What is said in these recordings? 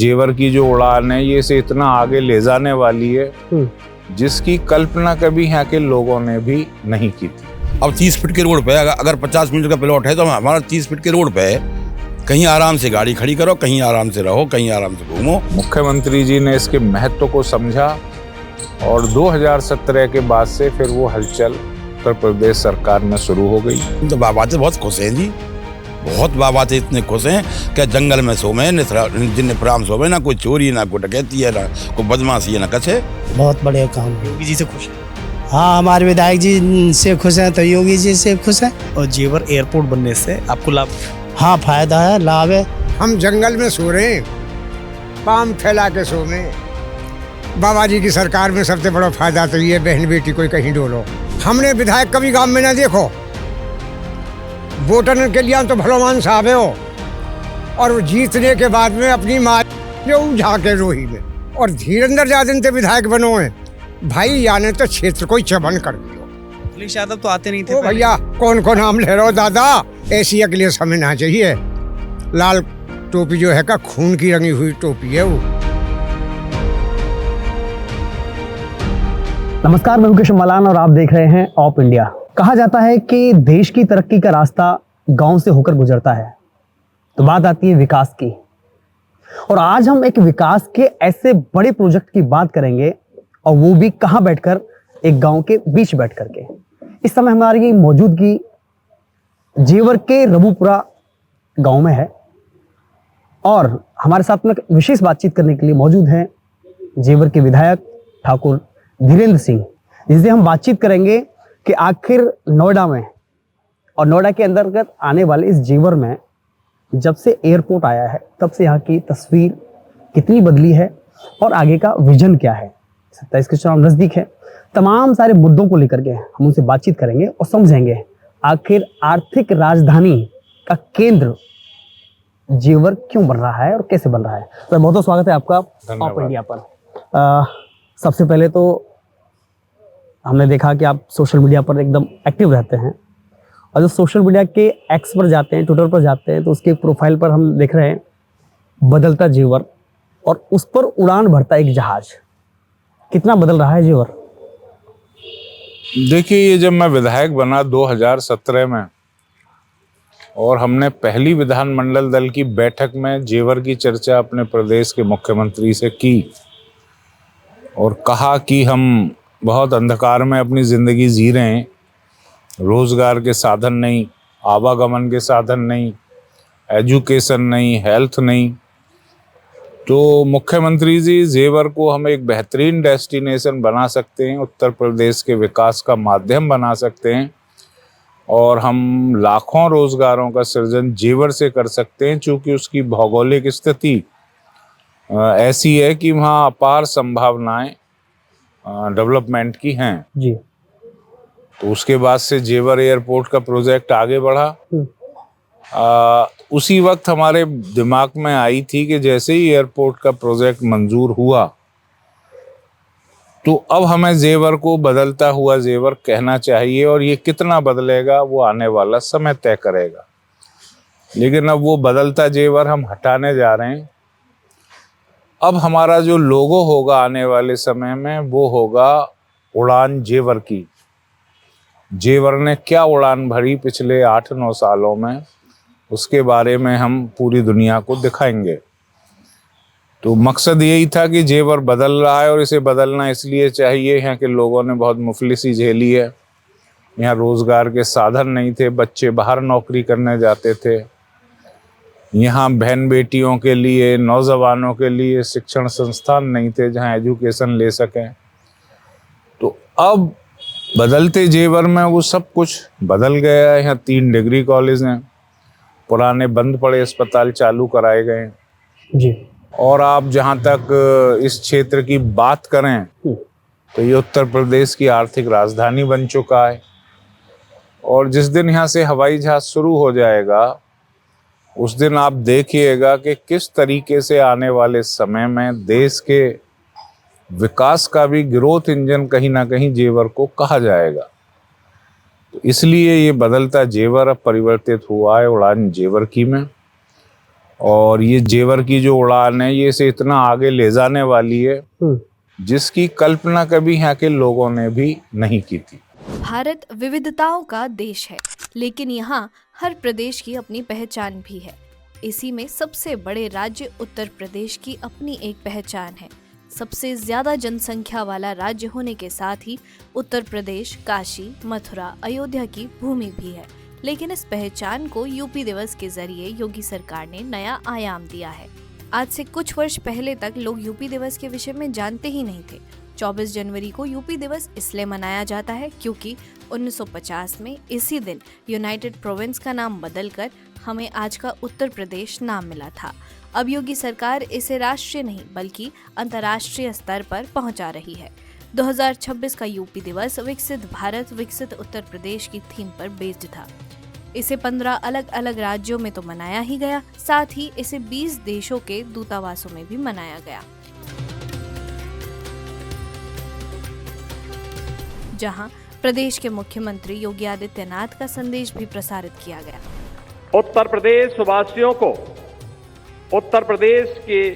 जेवर की जो उड़ान है ये इसे इतना आगे ले जाने वाली है जिसकी कल्पना कभी यहाँ के लोगों ने भी नहीं की थी। अब 30 फीट के रोड पे अगर 50 मीटर का प्लॉट है तो हमारा 30 फीट के रोड पे है। कहीं आराम से गाड़ी खड़ी करो, कहीं आराम से रहो, कहीं आराम से घूमो। मुख्यमंत्री जी ने इसके महत्व को समझा और 2017 के बाद से फिर वो हलचल उत्तर प्रदेश सरकार में शुरू हो गई। तो बाबा से बहुत खुश हैं जी, बहुत बाबा से इतने खुश हैं कि जंगल में सोमे जिन प्राम सोमे, ना कोई चोरी, ना कोई डकैती है, ना कोई बदमाशी है, ना कछ है। बहुत बड़े काम है। योगी जी से खुश है? हाँ, हमारे विधायक जी से खुश हैं तो योगी जी से खुश हैं। और जेवर एयरपोर्ट बनने से आपको लाभ? हाँ, फायदा है, लाभ है। हम जंगल में सो रहे हैं, पाम फैला के सो रहे हैं। बाबा जी की सरकार में सबसे बड़ा फायदा तो ये बहन बेटी कोई कहीं डोलो। हमने विधायक कभी गांव में ना देखो, वोटर के लिए तो भगवान साहब है हो, और वो जीतने के बाद में अपनी माँ जो झाके रोही में और धीरेन्द्र यादव से विधायक बनो है भाई, यानी तो क्षेत्र को चबन कर दियो। अखिलेश यादव तो आते नहीं थे भैया, कौन कौन नाम ले रहे हो दादा, ऐसी अखिलेश हमें ना चाहिए। लाल टोपी जो है का खून की रंगी हुई टोपी है वो। नमस्कार, मैं मुकेश मलान और आप देख रहे हैं ऑप इंडिया। कहा जाता है कि देश की तरक्की का रास्ता गांव से होकर गुजरता है, तो बात आती है विकास की। और आज हम एक विकास के ऐसे बड़े प्रोजेक्ट की बात करेंगे, और वो भी कहां बैठकर, एक गांव के बीच बैठ करके। इस समय हमारी मौजूदगी जेवर के रबुपुरा गांव में है, और हमारे साथ में विशेष बातचीत करने के लिए मौजूद हैं जेवर के विधायक ठाकुर धीरेन्द्र सिंह, जिससे हम बातचीत करेंगे कि आखिर नोएडा में और नोएडा के अंतर्गत आने वाले इस जेवर में जब से एयरपोर्ट आया है तब से यहाँ की तस्वीर कितनी बदली है और आगे का विजन क्या है। 27 के चुनाव नज़दीक है, तमाम सारे मुद्दों को लेकर के हम उनसे बातचीत करेंगे और समझेंगे आखिर आर्थिक राजधानी का केंद्र जेवर क्यों बन रहा है और कैसे बन रहा है। तो बहुत बहुत स्वागत है आपका ऑप इंडिया पर। सबसे पहले तो हमने देखा कि आप सोशल मीडिया पर एकदम एक्टिव रहते हैं, और जो सोशल मीडिया के एक्स पर जाते हैं, ट्विटर पर जाते हैं, तो उसके प्रोफाइल पर हम देख रहे हैं बदलता जेवर, और उस पर उड़ान भरता एक जहाज। कितना बदल रहा है जेवर? देखिए, ये जब मैं विधायक बना 2017 में, और हमने पहली विधानमंडल दल की बैठक में जेवर की चर्चा अपने प्रदेश के मुख्यमंत्री से की और कहा कि हम बहुत अंधकार में अपनी ज़िंदगी जी रहे हैं, रोज़गार के साधन नहीं, आवागमन के साधन नहीं, एजुकेशन नहीं, हेल्थ नहीं। तो मुख्यमंत्री जी, जेवर को हम एक बेहतरीन डेस्टिनेशन बना सकते हैं, उत्तर प्रदेश के विकास का माध्यम बना सकते हैं, और हम लाखों रोज़गारों का सृजन जेवर से कर सकते हैं, चूँकि उसकी भौगोलिक स्थिति ऐसी है कि वहाँ अपार संभावनाएं डेवलपमेंट की हैं जी। तो उसके बाद से जेवर एयरपोर्ट का प्रोजेक्ट आगे बढ़ा। उसी वक्त हमारे दिमाग में आई थी कि जैसे ही एयरपोर्ट का प्रोजेक्ट मंजूर हुआ, तो अब हमें जेवर को बदलता हुआ जेवर कहना चाहिए, और ये कितना बदलेगा वो आने वाला समय तय करेगा। लेकिन अब वो बदलता जेवर हम हटाने जा रहे हैं। अब हमारा जो लोगो होगा आने वाले समय में, वो होगा उड़ान जेवर की। जेवर ने क्या उड़ान भरी पिछले 8-9 सालों में, उसके बारे में हम पूरी दुनिया को दिखाएंगे। तो मकसद यही था कि जेवर बदल रहा है, और इसे बदलना इसलिए चाहिए, यहाँ के लोगों ने बहुत मुफलिसी झेली है। यहाँ रोज़गार के साधन नहीं थे, बच्चे बाहर नौकरी करने जाते थे। यहाँ बहन बेटियों के लिए, नौजवानों के लिए शिक्षण संस्थान नहीं थे जहाँ एजुकेशन ले सकें। तो अब बदलते जेवर में वो सब कुछ बदल गया है। यहाँ 3 डिग्री कॉलेज हैं, पुराने बंद पड़े अस्पताल चालू कराए गए जी। और आप जहाँ तक इस क्षेत्र की बात करें तो ये उत्तर प्रदेश की आर्थिक राजधानी बन चुका है। और जिस दिन यहाँ से हवाई जहाज शुरू हो जाएगा, उस दिन आप देखिएगा कि किस तरीके से आने वाले समय में देश के विकास का भी ग्रोथ इंजन कहीं ना कहीं जेवर को कहा जाएगा। तो इसलिए ये बदलता जेवर अब परिवर्तित हुआ है उड़ान जेवर की में। और ये जेवर की जो उड़ान है ये इसे इतना आगे ले जाने वाली है जिसकी कल्पना कभी यहाँ के लोगों ने भी नहीं की थी। भारत विविधताओं का देश है, लेकिन यहाँ हर प्रदेश की अपनी पहचान भी है। इसी में सबसे बड़े राज्य उत्तर प्रदेश की अपनी एक पहचान है। सबसे ज्यादा जनसंख्या वाला राज्य होने के साथ ही उत्तर प्रदेश काशी, मथुरा, अयोध्या की भूमि भी है। लेकिन इस पहचान को यूपी दिवस के जरिए योगी सरकार ने नया आयाम दिया है। आज से कुछ वर्ष पहले तक लोग यूपी दिवस के विषय में जानते ही नहीं थे। 24 जनवरी को यूपी दिवस इसलिए मनाया जाता है क्योंकि 1950 में इसी दिन यूनाइटेड प्रोविंस का नाम बदलकर हमें आज का उत्तर प्रदेश नाम मिला था। अब योगी सरकार इसे राष्ट्रीय नहीं बल्कि अंतर्राष्ट्रीय स्तर पर पहुंचा रही है। 2026 का यूपी दिवस विकसित भारत विकसित उत्तर प्रदेश की थीम पर बेस्ड था। इसे 15 अलग अलग राज्यों में तो मनाया ही गया, साथ ही इसे 20 देशों के दूतावासों में भी मनाया गया, जहां प्रदेश के मुख्यमंत्री योगी आदित्यनाथ का संदेश भी प्रसारित किया गया। उत्तर प्रदेश वासियों को उत्तर प्रदेश के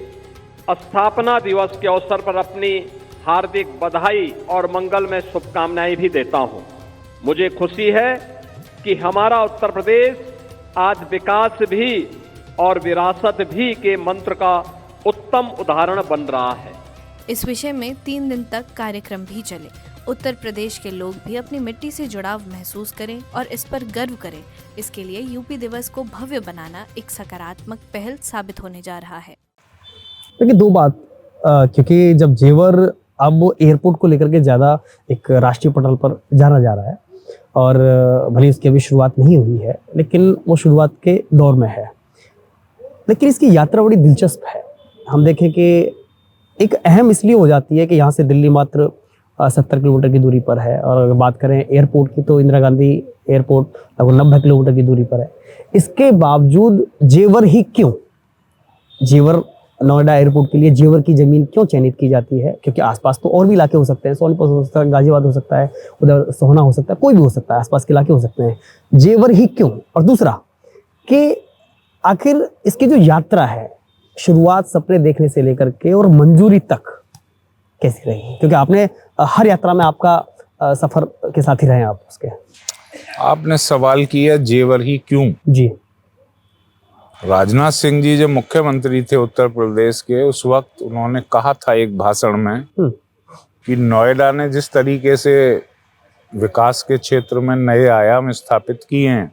स्थापना दिवस के अवसर पर अपनी हार्दिक बधाई और मंगलमय शुभकामनाएं भी देता हूं। मुझे खुशी है कि हमारा उत्तर प्रदेश आज विकास भी और विरासत भी के मंत्र का उत्तम उदाहरण बन रहा है। इस विषय में 3 दिन तक कार्यक्रम भी चले। उत्तर प्रदेश के लोग भी अपनी मिट्टी से जुड़ाव महसूस करें और इस पर गर्व करें। इसके लिए यूपी दिवस को भव्य बनाना एक सकारात्मक पहल साबित होने जा रहा है। देखिए दो बात, क्योंकि जब जेवर अब वो एयरपोर्ट को लेकर के ज़्यादा एक राष्ट्रीय पटल पर जाना जा रहा है और भले उसकी अभी शुरुआत नहीं हुई है लेकिन वो शुरुआत के दौर में है, लेकिन इसकी यात्रा बड़ी दिलचस्प है। हम देखें कि एक अहम इसलिए हो जाती है कि यहाँ से दिल्ली मात्र 70 किलोमीटर की दूरी पर है और अगर बात करें एयरपोर्ट की तो इंदिरा गांधी एयरपोर्ट लगभग 90 किलोमीटर की दूरी पर है। इसके बावजूद जेवर ही क्यों, जेवर नोएडा एयरपोर्ट के लिए जेवर की ज़मीन क्यों चयनित की जाती है? क्योंकि आसपास तो और भी इलाके हो सकते हैं, सोनीपत हो सकता है, गाजियाबाद हो सकता है, उधर सोहना हो सकता है, कोई भी हो सकता है, आसपास के इलाके हो सकते हैं। जेवर ही क्यों? और दूसरा कि आखिर इसकी जो यात्रा है, शुरुआत सपने देखने से लेकर के और मंजूरी तक कैसी रही? क्योंकि आपने हर यात्रा में आपका सफर के साथ ही रहे आप उसके। आपने सवाल किया जेवर ही क्यों? जी, राजनाथ सिंह जी जब मुख्यमंत्री थे उत्तर प्रदेश के, उस वक्त उन्होंने कहा था एक भाषण में कि नोएडा ने जिस तरीके से विकास के क्षेत्र में नए आयाम स्थापित किए हैं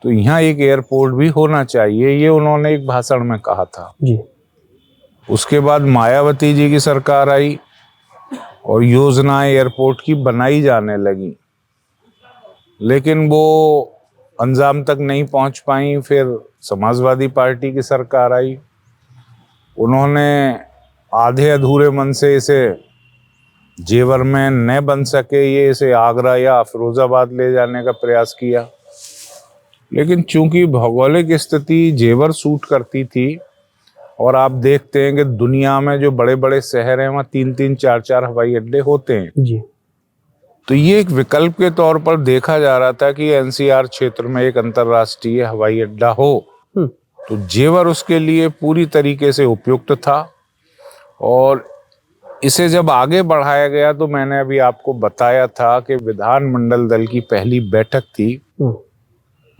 तो यहाँ एक एयरपोर्ट भी होना चाहिए, ये उन्होंने एक भाषण में कहा था। जी। उसके बाद मायावती जी की सरकार आई और योजनाएं एयरपोर्ट की बनाई जाने लगी, लेकिन वो अंजाम तक नहीं पहुंच पाई। फिर समाजवादी पार्टी की सरकार आई, उन्होंने आधे अधूरे मन से इसे जेवर में न बन सके ये इसे आगरा या फिरोजाबाद ले जाने का प्रयास किया, लेकिन चूंकि भौगोलिक स्थिति जेवर सूट करती थी और आप देखते हैं कि दुनिया में जो बड़े बड़े शहर हैं वहाँ 3-3, 4-4 हवाई अड्डे होते हैं जी, तो ये एक विकल्प के तौर पर देखा जा रहा था कि एनसीआर क्षेत्र में एक अंतर्राष्ट्रीय हवाई अड्डा हो, तो जेवर उसके लिए पूरी तरीके से उपयुक्त था। और इसे जब आगे बढ़ाया गया तो मैंने अभी आपको बताया था कि विधानमंडल दल की पहली बैठक थी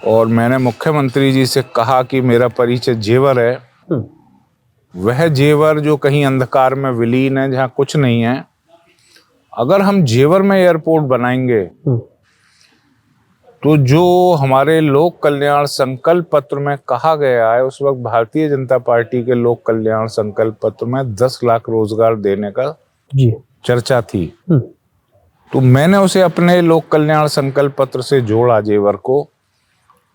और मैंने मुख्यमंत्री जी से कहा कि मेरा परिचय जेवर है, वह जेवर जो कहीं अंधकार में विलीन है, जहाँ कुछ नहीं है। अगर हम जेवर में एयरपोर्ट बनाएंगे तो जो हमारे लोक कल्याण संकल्प पत्र में कहा गया है, उस वक्त भारतीय जनता पार्टी के लोक कल्याण संकल्प पत्र में 10 लाख रोजगार देने का जी चर्चा थी, तो मैंने उसे अपने लोक कल्याण संकल्प पत्र से जोड़ा जेवर को।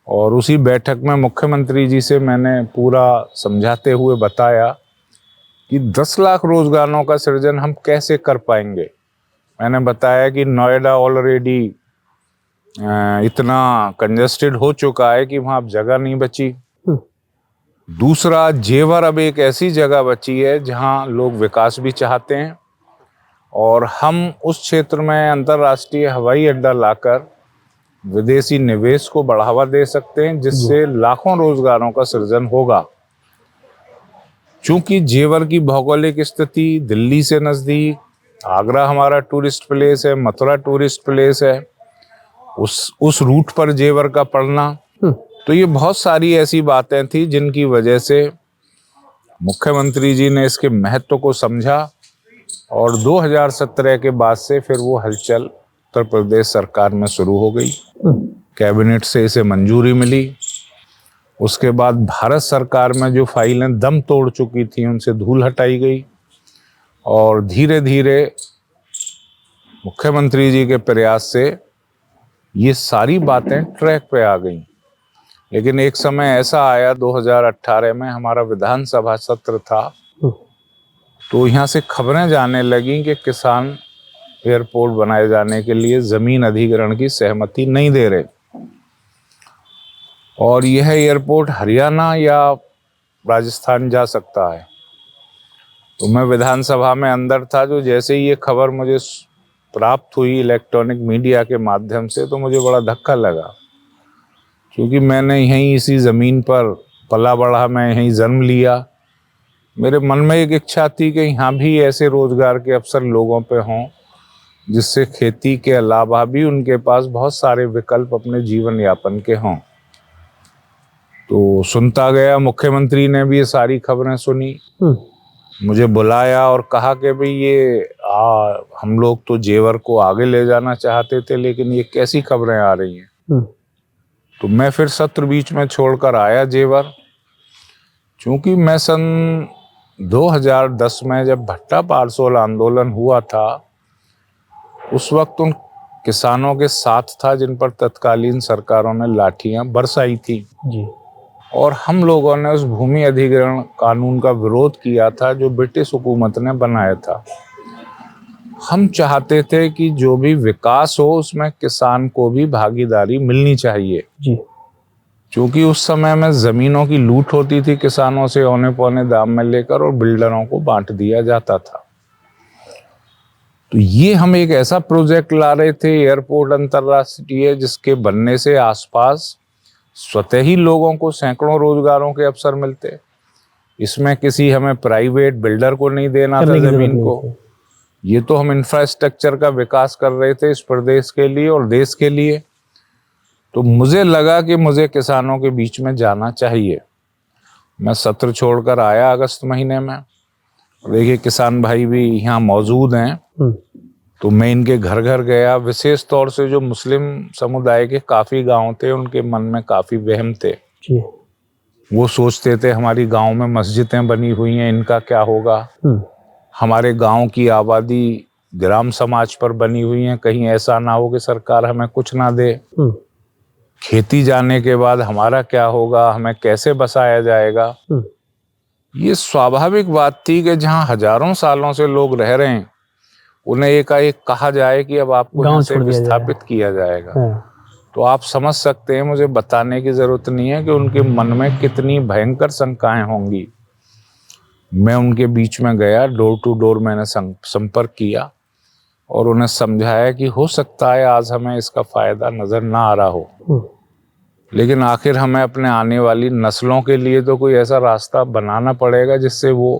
और उसी बैठक में मुख्यमंत्री जी से मैंने पूरा समझाते हुए बताया कि 10 लाख रोजगारों का सृजन हम कैसे कर पाएंगे। मैंने बताया कि नोएडा ऑलरेडी इतना कंजेस्टेड हो चुका है कि वहाँ अब जगह नहीं बची। दूसरा, जेवर अब एक ऐसी जगह बची है जहाँ लोग विकास भी चाहते हैं और हम उस क्षेत्र में अंतर्राष्ट्रीय हवाई अड्डा लाकर विदेशी निवेश को बढ़ावा दे सकते हैं, जिससे लाखों रोजगारों का सृजन होगा। चूंकि जेवर की भौगोलिक स्थिति दिल्ली से नजदीक, आगरा हमारा टूरिस्ट प्लेस है, मथुरा टूरिस्ट प्लेस है, उस रूट पर जेवर का पड़ना, तो ये बहुत सारी ऐसी बातें थी जिनकी वजह से मुख्यमंत्री जी ने इसके महत्व को समझा और 2017 के बाद से फिर वो हलचल उत्तर प्रदेश सरकार में शुरू हो गई। कैबिनेट से इसे मंजूरी मिली। उसके बाद भारत सरकार में जो फाइलें दम तोड़ चुकी थी उनसे धूल हटाई गई और धीरे धीरे मुख्यमंत्री जी के प्रयास से ये सारी बातें ट्रैक पे आ गई। लेकिन एक समय ऐसा आया 2018 में, हमारा विधानसभा सत्र था, तो यहाँ से खबरें जाने लगी कि किसान एयरपोर्ट बनाए जाने के लिए जमीन अधिग्रहण की सहमति नहीं दे रहे और यह एयरपोर्ट हरियाणा या राजस्थान जा सकता है। तो मैं विधानसभा में अंदर था, जो जैसे ही ये खबर मुझे प्राप्त हुई इलेक्ट्रॉनिक मीडिया के माध्यम से, तो मुझे बड़ा धक्का लगा, क्योंकि मैंने यहीं इसी ज़मीन पर पला बढ़ा, मैं यहीं जन्म लिया। मेरे मन में एक इच्छा थी कि यहाँ भी ऐसे रोजगार के अवसर लोगों पे हों, जिससे खेती के अलावा भी उनके पास बहुत सारे विकल्प अपने जीवन यापन के हों। तो सुनता गया, मुख्यमंत्री ने भी ये सारी खबरें सुनी, मुझे बुलाया और कहा कि भाई ये हम लोग तो जेवर को आगे ले जाना चाहते थे, लेकिन ये कैसी खबरें आ रही हैं। तो मैं फिर सत्र बीच में छोड़कर आया जेवर। चूंकि मैं सन 2010 में जब भट्टा पारसोल आंदोलन हुआ था, उस वक्त उन किसानों के साथ था जिन पर तत्कालीन सरकारों ने लाठियां बरसाई थी जी। और हम लोगों ने उस भूमि अधिग्रहण कानून का विरोध किया था जो ब्रिटिश हुकूमत ने बनाया था। हम चाहते थे कि जो भी विकास हो उसमें किसान को भी भागीदारी मिलनी चाहिए जी। क्योंकि उस समय में जमीनों की लूट होती थी किसानों से औने पौने दाम में लेकर और बिल्डरों को बांट दिया जाता था। तो ये हम एक ऐसा प्रोजेक्ट ला रहे थे, एयरपोर्ट अंतर्राष्ट्रीय, जिसके बनने से आसपास स्वतः ही लोगों को सैकड़ों रोजगारों के अवसर मिलते। इसमें किसी हमें प्राइवेट बिल्डर को नहीं देना था जमीन को। ये तो हम इंफ्रास्ट्रक्चर का विकास कर रहे थे इस प्रदेश के लिए और देश के लिए। तो मुझे लगा कि मुझे किसानों के बीच में जाना चाहिए। मैं सत्र छोड़कर आया अगस्त महीने में। देखिए किसान भाई भी यहाँ मौजूद हैं, तो मैं इनके घर घर गया। विशेष तौर से जो मुस्लिम समुदाय के काफ़ी गांव थे, उनके मन में काफ़ी वहम थे जी। वो सोचते थे हमारी गांव में मस्जिदें बनी हुई हैं, इनका क्या होगा। हमारे गांव की आबादी ग्राम समाज पर बनी हुई है, कहीं ऐसा ना हो कि सरकार हमें कुछ ना दे। खेती जाने के बाद हमारा क्या होगा, हमें कैसे बसाया जाएगा। ये स्वाभाविक बात थी कि जहाँ हजारों सालों से लोग रह रहे हैं, उन्हें एकाएक कहा जाए कि अब आपको यहाँ से विस्थापित किया जाएगा। तो आप समझ सकते हैं, मुझे बताने की जरूरत नहीं है कि उनके मन में कितनी भयंकर शंकाएं होंगी। मैं उनके बीच में गया, डोर टू डोर मैंने संपर्क किया और उन्हें समझाया कि हो सकता है आज हमें इसका फायदा नजर ना आ रहा हो, लेकिन आखिर हमें अपने आने वाली नस्लों के लिए तो कोई ऐसा रास्ता बनाना पड़ेगा जिससे वो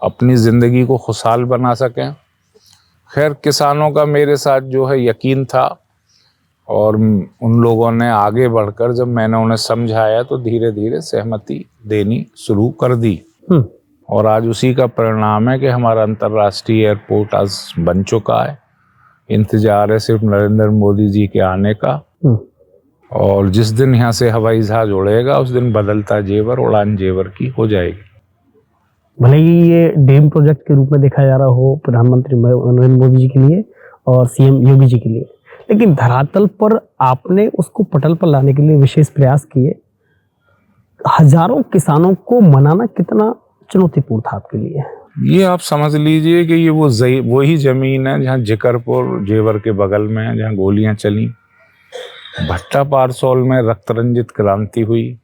अपनी जिंदगी को खुशहाल बना सकें। खैर किसानों का मेरे साथ जो है यकीन था और उन लोगों ने आगे बढ़कर जब मैंने उन्हें समझाया तो धीरे धीरे सहमति देनी शुरू कर दी। और आज उसी का परिणाम है कि हमारा अंतर्राष्ट्रीय एयरपोर्ट आज बन चुका है। इंतजार है सिर्फ नरेंद्र मोदी जी के आने का, और जिस दिन यहाँ से हवाई जहाज उड़ेगा उस दिन बदलता जेवर उड़ान जेवर की हो जाएगी। भले ही ये ड्रीम प्रोजेक्ट के रूप में देखा जा रहा हो प्रधानमंत्री नरेंद्र मोदी जी के लिए और सीएम योगी जी के लिए, लेकिन धरातल पर आपने उसको पटल पर लाने के लिए विशेष प्रयास किए। हजारों किसानों को मनाना कितना चुनौतीपूर्ण था आपके लिए? ये आप समझ लीजिए कि ये वही जमीन है जहाँ जिकरपुर जेवर के बगल में है, जहाँ गोलियां चली। भट्टा पारसौल में रक्त रंजित क्रांति हुई।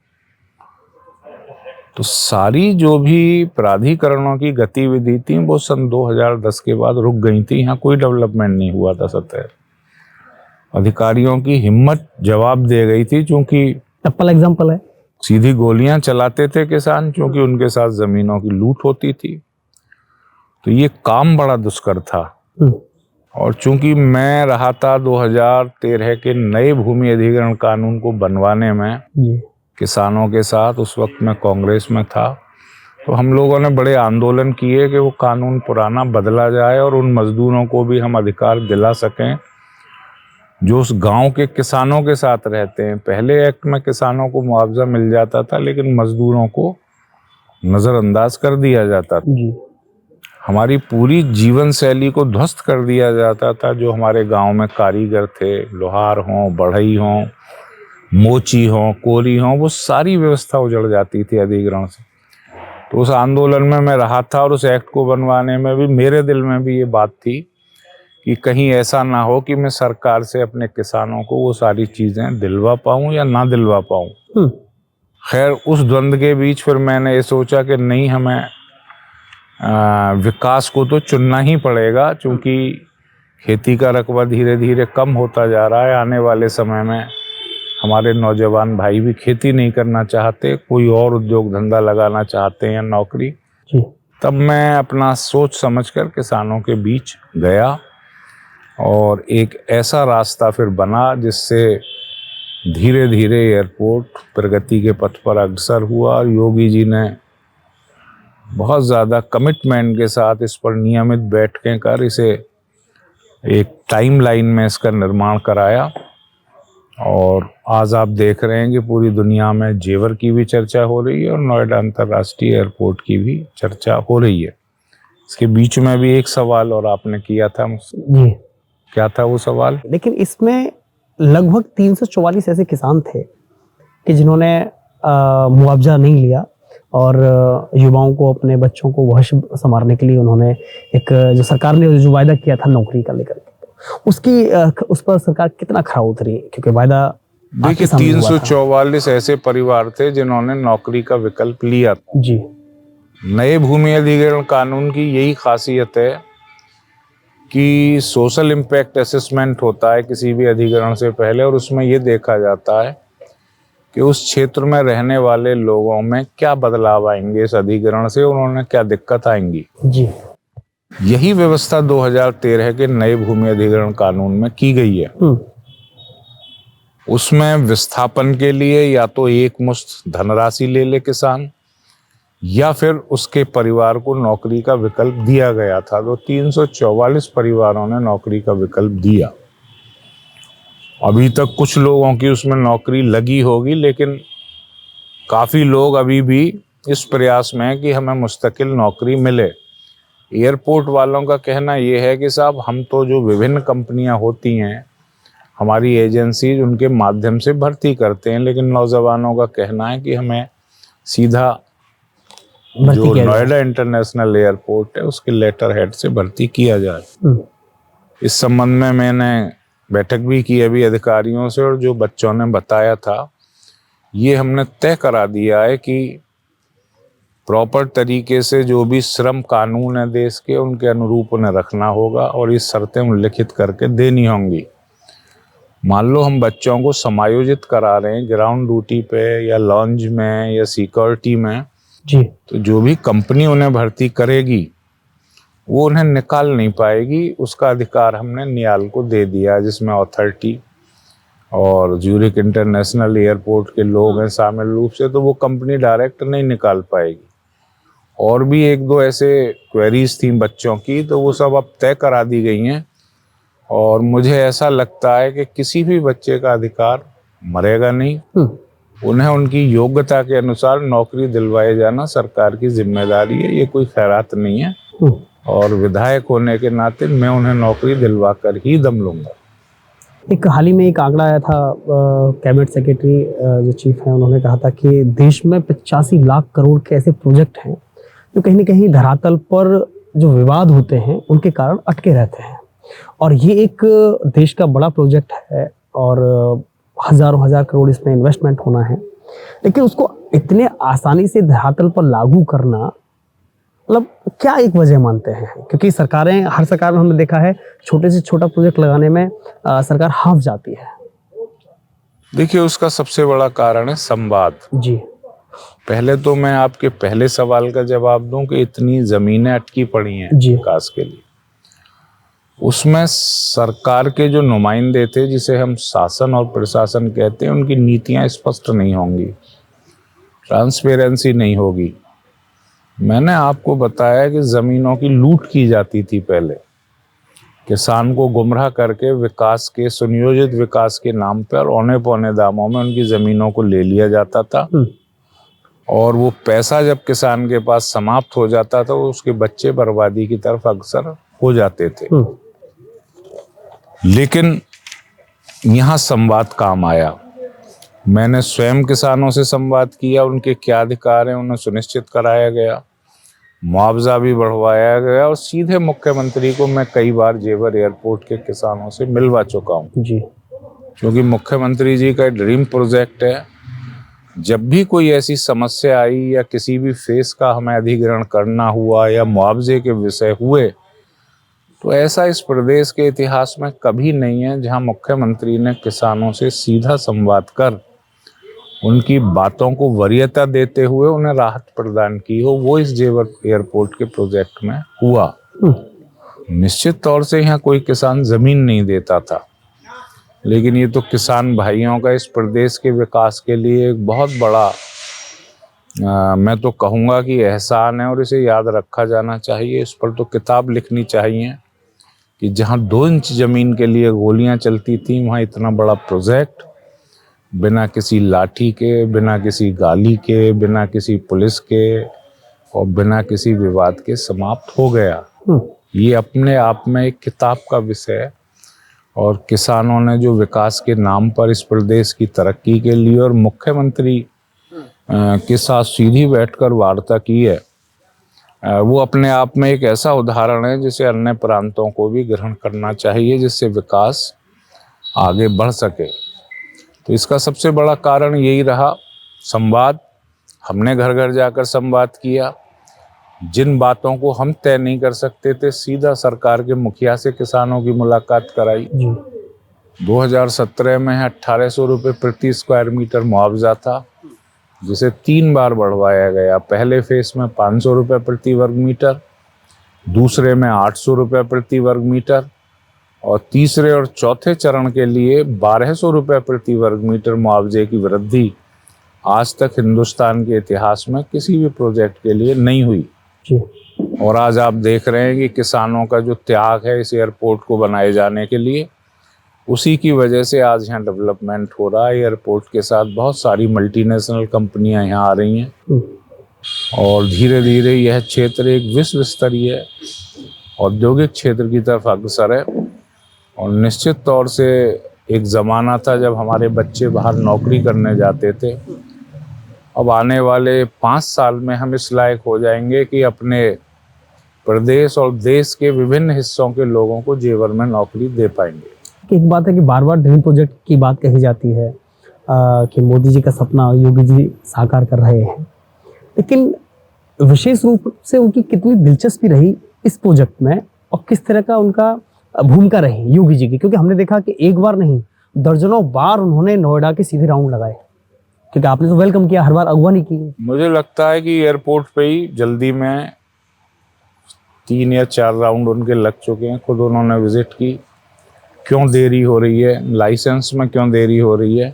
तो सारी जो भी प्राधिकरणों की गतिविधि थी वो सन 2010 के बाद रुक गई थी। यहाँ कोई डेवलपमेंट नहीं हुआ था सतह। अधिकारियों की हिम्मत जवाब दे गई थी, क्योंकि टप्पल एग्जाम्पल है। सीधी गोलियां चलाते थे किसान, क्योंकि उनके साथ जमीनों की लूट होती थी। तो ये काम बड़ा दुष्कर था। और चूंकि मैं रहा था 2013 के नए भूमि अधिग्रहण कानून को बनवाने में जी। किसानों के साथ, उस वक्त मैं कांग्रेस में था, तो हम लोगों ने बड़े आंदोलन किए कि वो कानून पुराना बदला जाए और उन मजदूरों को भी हम अधिकार दिला सकें जो उस गांव के किसानों के साथ रहते हैं। पहले एक्ट में किसानों को मुआवजा मिल जाता था, लेकिन मजदूरों को नज़रअंदाज कर दिया जाता था। जी। हमारी पूरी जीवन शैली को ध्वस्त कर दिया जाता था। जो हमारे गांव में कारीगर थे, लोहार हों, बढ़ई हों, मोची हों, कोरी हों, वो सारी व्यवस्था उजड़ जाती थी अधिग्रहण से। तो उस आंदोलन में मैं रहा था, और उस एक्ट को बनवाने में भी मेरे दिल में भी ये बात थी कि कहीं ऐसा ना हो कि मैं सरकार से अपने किसानों को वो सारी चीज़ें दिलवा पाऊँ या ना दिलवा पाऊँ। खैर, उस द्वंद्व के बीच फिर मैंने ये सोचा कि नहीं, हमें विकास को तो चुनना ही पड़ेगा, क्योंकि खेती का रकबा धीरे धीरे कम होता जा रहा है। आने वाले समय में हमारे नौजवान भाई भी खेती नहीं करना चाहते, कोई और उद्योग धंधा लगाना चाहते हैं या नौकरी। जी। तब मैं अपना सोच समझकर किसानों के बीच गया, और एक ऐसा रास्ता फिर बना जिससे धीरे धीरे एयरपोर्ट प्रगति के पथ पर अग्रसर हुआ। और योगी जी ने बहुत ज़्यादा कमिटमेंट के साथ इस पर नियमित बैठकें कर इसे एक टाइमलाइन में इसका निर्माण कराया। और आज आप देख रहे हैं कि पूरी दुनिया में जेवर की भी चर्चा हो रही है और नोएडा अंतर्राष्ट्रीय एयरपोर्ट की भी चर्चा हो रही है। इसके बीच में भी एक सवाल और आपने किया था मुझसे। जी। क्या था वो सवाल? लेकिन इसमें लगभग 344 ऐसे किसान थे कि जिन्होंने मुआवजा नहीं लिया, और युवाओं को, अपने बच्चों को वहश संवारने के लिए उन्होंने एक, जो सरकार ने जो वायदा किया था नौकरी का लेकर, उसकी उस पर सरकार कितना खरा उतरी? क्योंकि वायदा देखिए, 344 ऐसे परिवार थे जिन्होंने नौकरी का विकल्प लिया। जी। नए भूमि अधिग्रहण कानून की यही खासियत है कि सोशल इम्पैक्ट असेसमेंट होता है किसी भी अधिग्रहण से पहले, और उसमें ये देखा जाता है कि उस क्षेत्र में रहने वाले लोगों में क्या बदलाव आएंगे इस अधिग्रहण से, उन्होंने क्या दिक्कत आएंगी। जी। यही व्यवस्था 2013 के नए भूमि अधिग्रहण कानून में की गई है। उसमें विस्थापन के लिए या तो एक मुश्त धनराशि ले ले किसान, या फिर उसके परिवार को नौकरी का विकल्प दिया गया था। तो 344 परिवारों ने नौकरी का विकल्प दिया। अभी तक कुछ लोगों की उसमें नौकरी लगी होगी, लेकिन काफ़ी लोग अभी भी इस प्रयास में हैं कि हमें मुस्तकिल नौकरी मिले। एयरपोर्ट वालों का कहना ये है कि साहब, हम तो जो विभिन्न कंपनियां होती हैं, हमारी एजेंसी उनके माध्यम से भर्ती करते हैं, लेकिन नौजवानों का कहना है कि हमें सीधा जो नोएडा इंटरनेशनल एयरपोर्ट है उसके लेटर हेड से भर्ती किया जाए। इस संबंध में मैंने बैठक भी की अभी अधिकारियों से, और जो बच्चों ने बताया था ये हमने तय करा दिया है कि प्रॉपर तरीके से जो भी श्रम कानून है देश के, उनके अनुरूप उन्हें रखना होगा, और ये शर्तें उल्लिखित करके देनी होंगी। मान लो हम बच्चों को समायोजित करा रहे हैं ग्राउंड ड्यूटी पे या लॉन्ज में या सिक्योरिटी में, जी, तो जो भी कंपनी उन्हें भर्ती करेगी वो उन्हें निकाल नहीं पाएगी। उसका अधिकार हमने नियाल को दे दिया, जिसमें अथॉरिटी और ज्यूरिक इंटरनेशनल एयरपोर्ट के लोग हैं शामिल रूप से, तो वो कंपनी डायरेक्ट नहीं निकाल पाएगी। और भी एक दो ऐसे क्वेरीज थी बच्चों की, तो वो सब अब तय करा दी गई हैं, और मुझे ऐसा लगता है कि किसी भी बच्चे का अधिकार मरेगा नहीं। उन्हें उनकी योग्यता के अनुसार नौकरी दिलवाए जाना सरकार की जिम्मेदारी है, ये कोई खैरात नहीं है, और विधायक होने के नाते मैं उन्हें नौकरी दिलवा कर ही दम लूंगा। एक हाल ही में एक आंकड़ा आया था, कैबिनेट सेक्रेटरी जो चीफ हैं उन्होंने कहा था कि देश में 85 लाख करोड़ के ऐसे प्रोजेक्ट हैं जो कहीं न कहीं धरातल पर जो विवाद होते हैं उनके कारण अटके रहते हैं, और ये एक देश का बड़ा प्रोजेक्ट है और हजारों हजार करोड़ इसमें इन्वेस्टमेंट होना है, लेकिन उसको इतने आसानी से धरातल पर लागू करना मतलब क्या एक वजह मानते हैं? क्योंकि सरकारें, हर सरकार में हमने देखा है छोटे से छोटा प्रोजेक्ट लगाने में सरकार हाफ जाती है। देखिए, उसका सबसे बड़ा कारण है संवाद। जी। पहले तो मैं आपके पहले सवाल का जवाब दूं कि इतनी जमीनें अटकी पड़ी हैं जी। विकास के लिए, उसमें सरकार के जो नुमाइंदे थे, जिसे हम शासन और प्रशासन कहते हैं, उनकी नीतियां स्पष्ट नहीं होंगी, ट्रांसपेरेंसी नहीं होगी। मैंने आपको बताया कि जमीनों की लूट की जाती थी पहले, किसान को गुमराह करके विकास के, सुनियोजित विकास के नाम पर औने पौने दामों में उनकी जमीनों को ले लिया जाता था, और वो पैसा जब किसान के पास समाप्त हो जाता था, वो उसके बच्चे बर्बादी की तरफ अग्रसर हो जाते थे। लेकिन यहाँ संवाद काम आया। मैंने स्वयं किसानों से संवाद किया, उनके क्या अधिकार हैं उन्हें सुनिश्चित कराया गया, मुआवजा भी बढ़वाया गया, और सीधे मुख्यमंत्री को मैं कई बार जेवर एयरपोर्ट के किसानों से मिलवा चुका हूँ जी। क्योंकि मुख्यमंत्री जी का ड्रीम प्रोजेक्ट है। जब भी कोई ऐसी समस्या आई या किसी भी फेस का हमें अधिग्रहण करना हुआ या मुआवजे के विषय हुए, तो ऐसा इस प्रदेश के इतिहास में कभी नहीं है जहां मुख्यमंत्री ने किसानों से सीधा संवाद कर उनकी बातों को वरीयता देते हुए उन्हें राहत प्रदान की हो। वो इस जेवर एयरपोर्ट के प्रोजेक्ट में हुआ। निश्चित तौर से यहाँ कोई किसान जमीन नहीं देता था, लेकिन ये तो किसान भाइयों का इस प्रदेश के विकास के लिए एक बहुत बड़ा मैं तो कहूँगा कि एहसान है, और इसे याद रखा जाना चाहिए। इस पर तो किताब लिखनी चाहिए कि जहाँ 2 इंच जमीन के लिए गोलियां चलती थी, वहाँ इतना बड़ा प्रोजेक्ट बिना किसी लाठी के, बिना किसी गाली के, बिना किसी पुलिस के और बिना किसी विवाद के समाप्त हो गया। ये अपने आप में एक किताब का विषय है, और किसानों ने जो विकास के नाम पर इस प्रदेश की तरक्की के लिए और मुख्यमंत्री के साथ सीधी बैठकर वार्ता की है, वो अपने आप में एक ऐसा उदाहरण है जिसे अन्य प्रांतों को भी ग्रहण करना चाहिए, जिससे विकास आगे बढ़ सके। तो इसका सबसे बड़ा कारण यही रहा, संवाद। हमने घर घर जाकर संवाद किया, जिन बातों को हम तय नहीं कर सकते थे, सीधा सरकार के मुखिया से किसानों की मुलाकात कराई। 2017 में 1800 रुपये प्रति स्क्वायर मीटर मुआवजा था, जिसे 3 बार बढ़वाया गया। पहले फेस में 500 रुपये प्रति वर्ग मीटर, दूसरे में 800 रुपये प्रति वर्ग मीटर, और तीसरे और चौथे चरण के लिए 1200 रुपये प्रति वर्ग मीटर मुआवजे की वृद्धि आज तक हिंदुस्तान के इतिहास में किसी भी प्रोजेक्ट के लिए नहीं हुई। और आज आप देख रहे हैं कि किसानों का जो त्याग है इस एयरपोर्ट को बनाए जाने के लिए, उसी की वजह से आज यहाँ डेवलपमेंट हो रहा है। एयरपोर्ट के साथ बहुत सारी मल्टीनेशनल कंपनियां यहाँ आ रही हैं, और धीरे धीरे यह क्षेत्र एक विश्व स्तरीय औद्योगिक क्षेत्र की तरफ अग्रसर है। और निश्चित तौर से एक ज़माना था जब हमारे बच्चे बाहर नौकरी करने जाते थे। अब आने वाले 5 साल में हम इस लायक हो जाएंगे कि अपने प्रदेश और देश के विभिन्न हिस्सों के लोगों को जेवर में नौकरी दे पाएंगे। एक बात है कि बार बार ड्रीम प्रोजेक्ट की बात कही जाती है कि मोदी जी का सपना योगी जी साकार कर रहे हैं, लेकिन विशेष रूप से उनकी कितनी दिलचस्पी रही इस प्रोजेक्ट में और किस तरह का उनका भूमिका रही योगी जी की? क्योंकि हमने देखा कि एक बार नहीं दर्जनों बार उन्होंने नोएडा के सीधे राउंड लगाए, क्योंकि आपने तो वेलकम किया, हर बार अगवानी की। मुझे लगता है कि एयरपोर्ट पे ही जल्दी में 3 या 4 राउंड उनके लग चुके हैं। खुद उन्होंने विजिट की। क्यों देरी हो रही है, लाइसेंस में क्यों देरी हो रही है,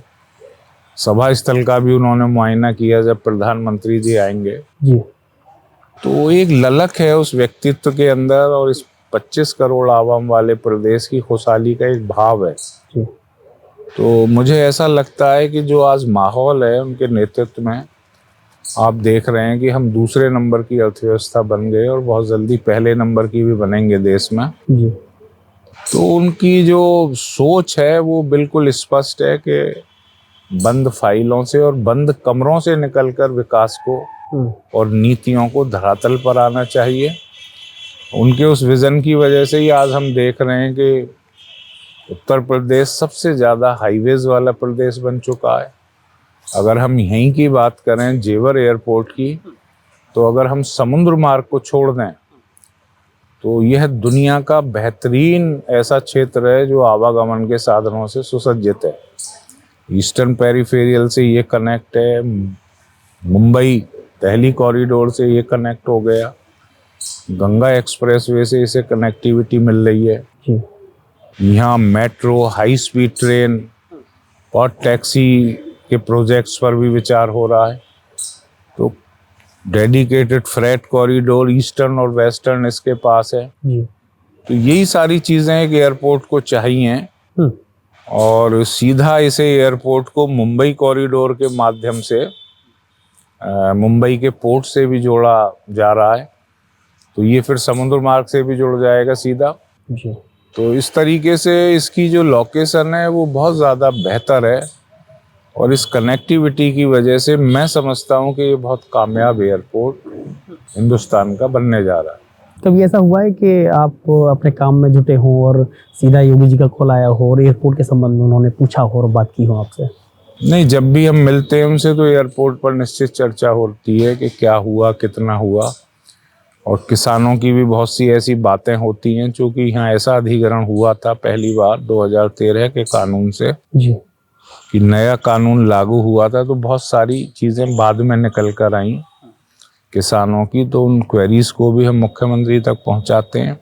सभा स्थल का भी उन्होंने मुआयना किया जब प्रधानमंत्री जी आएंगे जी। तो एक ललक है उस व्यक्तित्व के अंदर, और इस 25 करोड़ आवाम वाले प्रदेश की खुशहाली का एक भाव है। तो मुझे ऐसा लगता है कि जो आज माहौल है उनके नेतृत्व में, आप देख रहे हैं कि हम दूसरे नंबर की अर्थव्यवस्था बन गए और बहुत जल्दी पहले नंबर की भी बनेंगे देश में जी। तो उनकी जो सोच है वो बिल्कुल स्पष्ट है कि बंद फाइलों से और बंद कमरों से निकलकर विकास को और नीतियों को धरातल पर आना चाहिए। उनके उस विजन की वजह से ही आज हम देख रहे हैं कि उत्तर प्रदेश सबसे ज़्यादा हाईवेज वाला प्रदेश बन चुका है। अगर हम यहीं की बात करें जेवर एयरपोर्ट की, तो अगर हम समुद्र मार्ग को छोड़ दें तो यह दुनिया का बेहतरीन ऐसा क्षेत्र है जो आवागमन के साधनों से सुसज्जित है। ईस्टर्न पेरिफेरियल से ये कनेक्ट है, मुंबई दिल्ली कॉरिडोर से ये कनेक्ट हो गया, गंगा एक्सप्रेसवे से इसे कनेक्टिविटी मिल रही है। यहाँ मेट्रो, हाई स्पीड ट्रेन और टैक्सी के प्रोजेक्ट्स पर भी विचार हो रहा है। तो डेडिकेटेड फ्रेट कॉरिडोर ईस्टर्न और वेस्टर्न इसके पास है। तो यही सारी चीज़ें एक एयरपोर्ट को चाहिए और सीधा इसे एयरपोर्ट को मुंबई कॉरिडोर के माध्यम से मुंबई के पोर्ट से भी जोड़ा जा रहा है। तो ये फिर समुद्र मार्ग से भी जुड़ जाएगा सीधा। तो इस तरीके से इसकी जो लोकेशन है वो बहुत ज़्यादा बेहतर है और इस कनेक्टिविटी की वजह से मैं समझता हूँ कि ये बहुत कामयाब एयरपोर्ट हिंदुस्तान का बनने जा रहा है। कभी ऐसा हुआ है कि आप अपने काम में जुटे हों और सीधा योगी जी का कॉल आया हो और एयरपोर्ट के संबंध में उन्होंने पूछा हो और बात की हो आपसे? नहीं, जब भी हम मिलते हैं उनसे तो एयरपोर्ट पर निश्चित चर्चा होती है कि क्या हुआ, कितना हुआ, और किसानों की भी बहुत सी ऐसी बातें होती हैं। चूँकि यहाँ ऐसा अधिग्रहण हुआ था पहली बार 2013 के कानून से जी, कि नया कानून लागू हुआ था, तो बहुत सारी चीज़ें बाद में निकल कर आई किसानों की। तो उन क्वेरीज को भी हम मुख्यमंत्री तक पहुंचाते हैं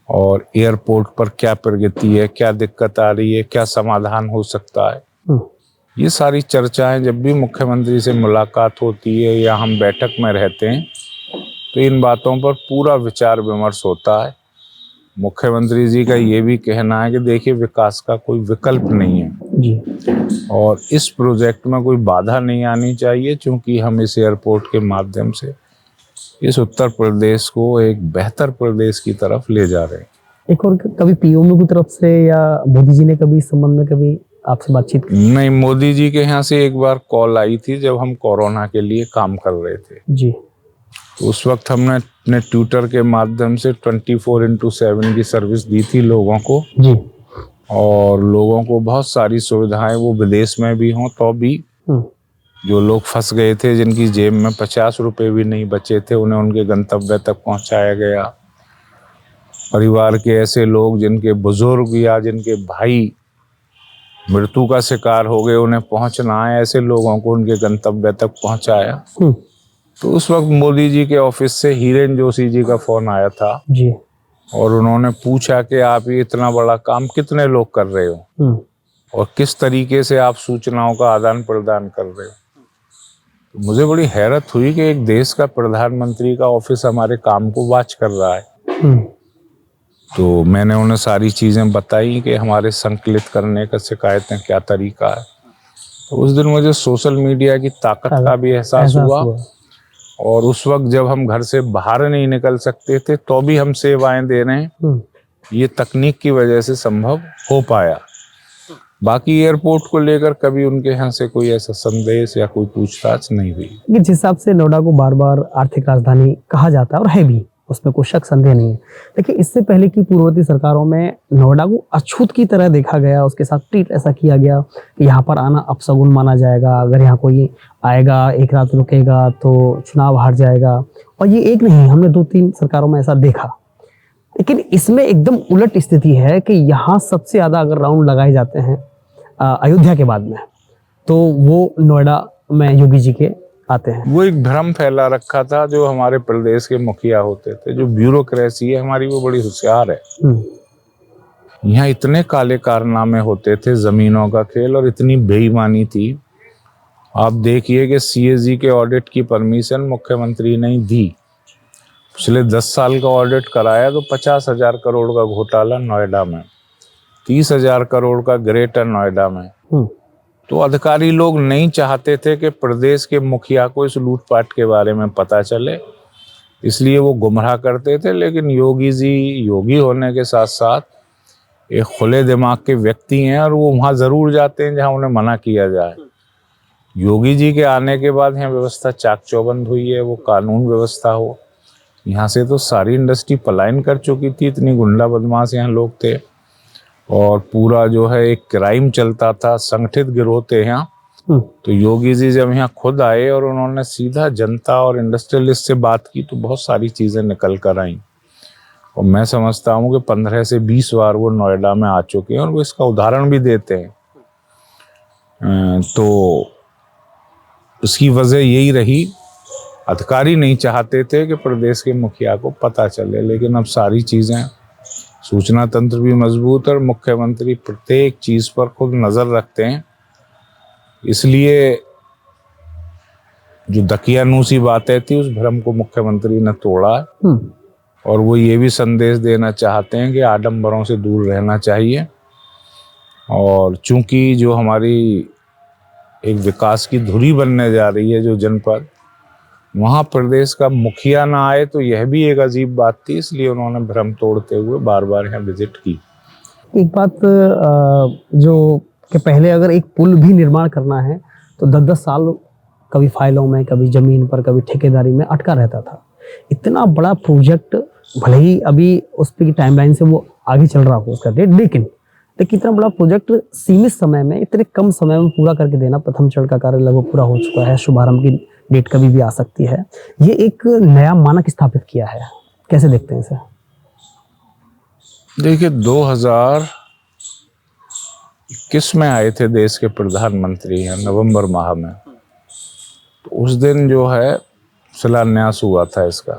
और एयरपोर्ट पर क्या प्रगति है, क्या दिक्कत आ रही है, क्या समाधान हो सकता है, ये सारी चर्चाएं जब भी मुख्यमंत्री से मुलाकात होती है या हम बैठक में रहते हैं तो इन बातों पर पूरा विचार विमर्श होता है। मुख्यमंत्री जी का ये भी कहना है कि देखिए, विकास का कोई विकल्प नहीं है जी, और इस प्रोजेक्ट में कोई बाधा नहीं आनी चाहिए, क्योंकि हम इस एयरपोर्ट के माध्यम से इस उत्तर प्रदेश को एक बेहतर प्रदेश की तरफ ले जा रहे हैं। एक और कभी पीएम की तरफ से या मोदी जी ने कभी इस संबंध में कभी आपसे बातचीत की? नहीं, मोदी जी के यहाँ से एक बार कॉल आई थी जब हम कोरोना के लिए काम कर रहे थे जी। तो उस वक्त हमने अपने ट्विटर के माध्यम से 24/7 की सर्विस दी थी लोगों को जी, और लोगों को बहुत सारी सुविधाएं, वो विदेश में भी हों तो भी, जो लोग फंस गए थे जिनकी जेब में 50 रुपए भी नहीं बचे थे, उन्हें उनके गंतव्य तक पहुंचाया गया। परिवार के ऐसे लोग जिनके बुजुर्ग या जिनके भाई मृत्यु का शिकार हो गए, उन्हें पहुंचना है, ऐसे लोगों को उनके गंतव्य तक पहुंचाया। तो उस वक्त मोदी जी के ऑफिस से हिरेन जोशी जी का फोन आया था जी, और उन्होंने पूछा कि आप ये इतना बड़ा काम कितने लोग कर रहे हो और किस तरीके से आप सूचनाओं का आदान प्रदान कर रहे हो। तो मुझे बड़ी हैरत हुई कि एक देश का प्रधानमंत्री का ऑफिस हमारे काम को वॉच कर रहा है। तो मैंने उन्हें सारी चीज़ें बताई कि हमारे संकलित करने का शिकायतें क्या तरीका है। तो उस दिन मुझे सोशल मीडिया की ताकत का भी एहसास हुआ और उस वक्त जब हम घर से बाहर नहीं निकल सकते थे तो भी हम सेवाएं दे रहे हैं, ये तकनीक की वजह से संभव हो पाया। बाकी एयरपोर्ट को लेकर कभी उनके यहाँ से कोई ऐसा संदेश या कोई पूछताछ नहीं हुई। जिस हिसाब से नोएडा को बार बार आर्थिक राजधानी कहा जाता है और है भी, उसमें कोई शक संदेह नहीं है, लेकिन इससे पहले की पूर्ववर्ती सरकारों में नोएडा को अछूत की तरह देखा गया, उसके साथ ट्रीट ऐसा किया गया कि यहाँ पर आना अपशगुन माना जाएगा, अगर यहाँ कोई आएगा एक रात रुकेगा तो चुनाव हार जाएगा। और ये एक नहीं, हमने 2-3 सरकारों में ऐसा देखा। लेकिन इसमें एकदम उलट स्थिति है कि यहाँ सबसे ज़्यादा अगर राउंड लगाए जाते हैं अयोध्या के बाद में, तो वो नोएडा में योगी जी के आते हैं। वो एक भ्रम फैला रखा था जो हमारे प्रदेश के मुखिया होते थे, जो ब्यूरोक्रेसी है हमारी वो बड़ी होशियार है। यहाँ इतने काले कारनामे होते थे, जमीनों का खेल, और इतनी बेईमानी थी। आप देखिए कि सीएजी के ऑडिट की परमिशन मुख्यमंत्री ने दी। पिछले 10 साल का ऑडिट कराया तो 50,000 करोड़ का घोटाला नोएडा में, 30,000 करोड़ का ग्रेटर नोएडा में। तो अधिकारी लोग नहीं चाहते थे कि प्रदेश के मुखिया को इस लूटपाट के बारे में पता चले, इसलिए वो गुमराह करते थे। लेकिन योगी जी योगी होने के साथ साथ एक खुले दिमाग के व्यक्ति हैं और वो वहाँ ज़रूर जाते हैं जहाँ उन्हें मना किया जाए। योगी जी के आने के बाद यहाँ व्यवस्था चाक चौबंद हुई है, वो कानून व्यवस्था हो। यहाँ से तो सारी इंडस्ट्री पलायन कर चुकी थी, इतनी गुंडा बदमाश यहाँ लोग थे और पूरा जो है एक क्राइम चलता था, संगठित गिरोह थे यहाँ। तो योगी जी जब यहाँ खुद आए और उन्होंने सीधा जनता और इंडस्ट्रियलिस्ट से बात की तो बहुत सारी चीज़ें निकल कर आई। और मैं समझता हूँ कि 15 से 20 बार वो नोएडा में आ चुके हैं और वो इसका उदाहरण भी देते हैं। तो उसकी वजह यही रही, अधिकारी नहीं चाहते थे कि प्रदेश के मुखिया को पता चले, लेकिन अब सारी चीज़ें, सूचना तंत्र भी मजबूत और मुख्यमंत्री प्रत्येक चीज़ पर खुद नज़र रखते हैं। इसलिए जो दकियानूसी बातें थी उस भ्रम को मुख्यमंत्री ने तोड़ा है और वो ये भी संदेश देना चाहते हैं कि आडंबरों से दूर रहना चाहिए। और चूंकि जो हमारी एक विकास की धुरी बनने जा रही है जो जनपद, वहाँ प्रदेश का मुखिया ना आए तो यह भी एक अजीब बात थी, इसलिए उन्होंने भ्रम तोड़ते हुए बार बार यहाँ विजिट की। एक बात जो कि पहले अगर एक पुल भी निर्माण करना है तो 10-10 साल कभी फाइलों में, कभी ज़मीन पर, कभी ठेकेदारी में अटका रहता था। इतना बड़ा प्रोजेक्ट, भले ही अभी उस पर की टाइमलाइन से वो आगे चल रहा हो उसका डेट, लेकिन इतना बड़ा प्रोजेक्ट सीमित समय में, इतने कम समय में पूरा करके देना, प्रथम चरण का कार्य लगभग पूरा हो चुका है, शुभारंभ की डेट कभी भी आ सकती है, ये एक नया मानक स्थापित किया है। कैसे देखते हैं इसे? देखिए 2021 में आए थे देश के प्रधानमंत्री हैं, नवंबर माह में, तो उस दिन जो है शिलान्यास हुआ था इसका।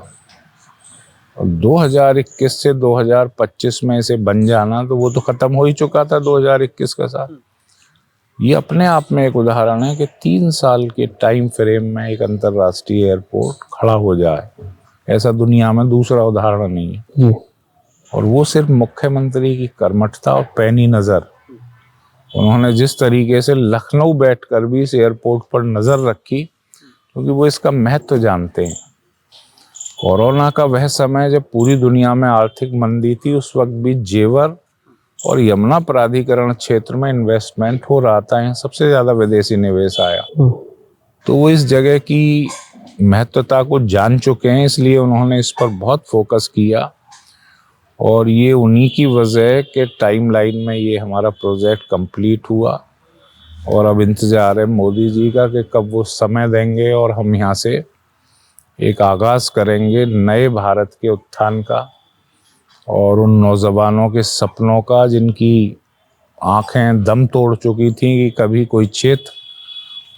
और 2021 से 2025 में इसे बन जाना, तो वो तो खत्म हो ही चुका था 2021 का साल। ये अपने आप में एक उदाहरण है कि 3 साल के टाइम फ्रेम में एक अंतर्राष्ट्रीय एयरपोर्ट खड़ा हो जाए, ऐसा दुनिया में दूसरा उदाहरण नहीं है। और वो सिर्फ मुख्यमंत्री की कर्मठता और पैनी नज़र, उन्होंने जिस तरीके से लखनऊ बैठकर भी इस एयरपोर्ट पर नज़र रखी, क्योंकि वो इसका महत्व जानते हैं। कोरोना का वह समय जब पूरी दुनिया में आर्थिक मंदी थी, उस वक्त भी जेवर और यमुना प्राधिकरण क्षेत्र में इन्वेस्टमेंट हो रहा था, यहाँ सबसे ज़्यादा विदेशी निवेश आया। तो वो इस जगह की महत्वता को जान चुके हैं, इसलिए उन्होंने इस पर बहुत फोकस किया। और ये उन्हीं की वजह के टाइमलाइन में ये हमारा प्रोजेक्ट कंप्लीट हुआ। और अब इंतज़ार है मोदी जी का कि कब वो समय देंगे और हम यहाँ से एक आगाज़ करेंगे नए भारत के उत्थान का और उन नौजवानों के सपनों का जिनकी आंखें दम तोड़ चुकी थीं कि कभी कोई क्षेत्र,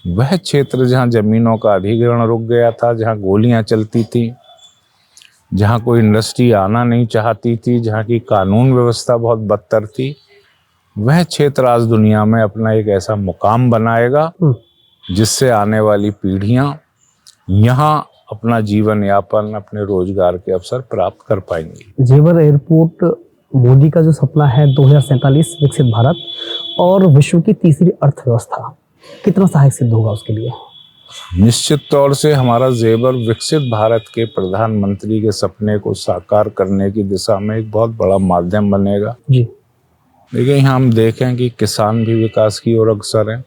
वह क्षेत्र जहाँ ज़मीनों का अधिग्रहण रुक गया था, जहाँ गोलियाँ चलती थीं, जहाँ कोई इंडस्ट्री आना नहीं चाहती थी, जहाँ की कानून व्यवस्था बहुत बदतर थी, वह क्षेत्र आज दुनिया में अपना एक ऐसा मुकाम बनाएगा जिससे आने वाली पीढ़ियां यहाँ अपना जीवन यापन, अपने रोजगार के अवसर प्राप्त कर पाएंगी। जेवर एयरपोर्ट मोदी का जो सपना है 2047 विकसित भारत और विश्व की तीसरी अर्थव्यवस्था, कितना सहायक सिद्ध होगा उसके लिए? निश्चित तौर से हमारा जेवर विकसित भारत के प्रधानमंत्री के सपने को साकार करने की दिशा में एक बहुत बड़ा माध्यम बनेगा जी। देखिए यहाँ हम देखें कि किसान भी विकास की ओर अग्रसर हैं